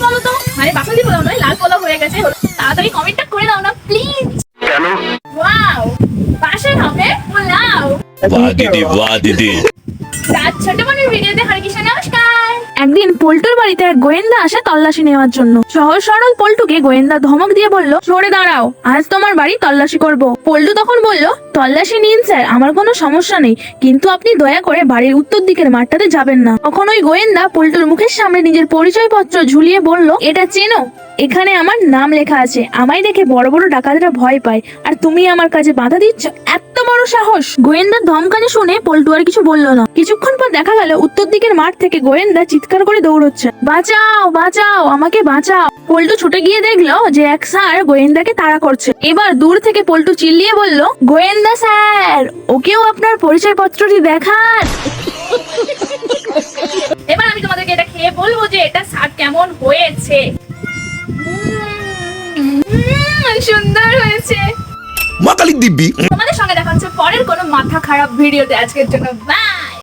বলো তো? মানে বাসন্তী পোলাও নয়, লাল পোলাও হয়ে গেছে। তাড়াতাড়ি কমেন্টটা করে দাও না প্লিজ। কেন? ওয়াও, পাশে হবে পোলাও। वाह दीदी वाह दीदी। ছোট বোনের ভিডিওতে হরিকৃষ্ণ নমস্কার। একদিন পল্টুর বাড়িতে এক গোয়েন্দা আসে তল্লাশি নেওয়ার জন্য। সহজ সরল পল্টুকে গোয়েন্দা ধমক দিয়ে বলল, সরে দাঁড়াও, আজ তোমার বাড়ি তল্লাশি করব। পল্টু তখন বলল, তল্লাশি নিন স্যার, আমার কোনো সমস্যা নেই, কিন্তু আপনি দয়া করে বাড়ির উত্তর দিকের মাঠটাতে যাবেন না। তখন ওই গোয়েন্দা পল্টুর মুখের সামনে নিজের পরিচয়পত্র ঝুলিয়ে বলল, এটা চেনো? এখানে আমার নাম লেখা আছে। আমায় দেখে বড় বড় ডাকাতরা ভয় পায়, আর তুমি আমার কাছে বাধা দিচ্ছ? এত বড় সাহস! গোয়েন্দার ধমকানি শুনে পল্টু আর কিছু বলল না। কিছুক্ষণ পর দেখা গেল উত্তর দিকের মাঠ থেকে গোয়েন্দা চিৎকার করে দৌড়চ্ছে, বাঁচাও বাঁচাও, আমাকে বাঁচাও। পল্টু ছুটে গিয়ে দেখলো যে এক স্যার গোয়েন্দাকে তাড়া করছে। এবার দূর থেকে পল্টু চিল্লিয়ে বলল, গোয়েন্দা স্যার, ওকেও আপনার পরিচয়পত্রটি দেখান। এবার আমি তোমাদেরকে এটা খেয়ে বলবো যে এটা স্বাদ কেমন হয়েছে। সুন্দর হয়েছে। মা কালী দিব্যি। তোমাদের সঙ্গে দেখা হচ্ছে পরের কোনো মাথা খারাপ ভিডিওতে। আজকের জন্য বাই।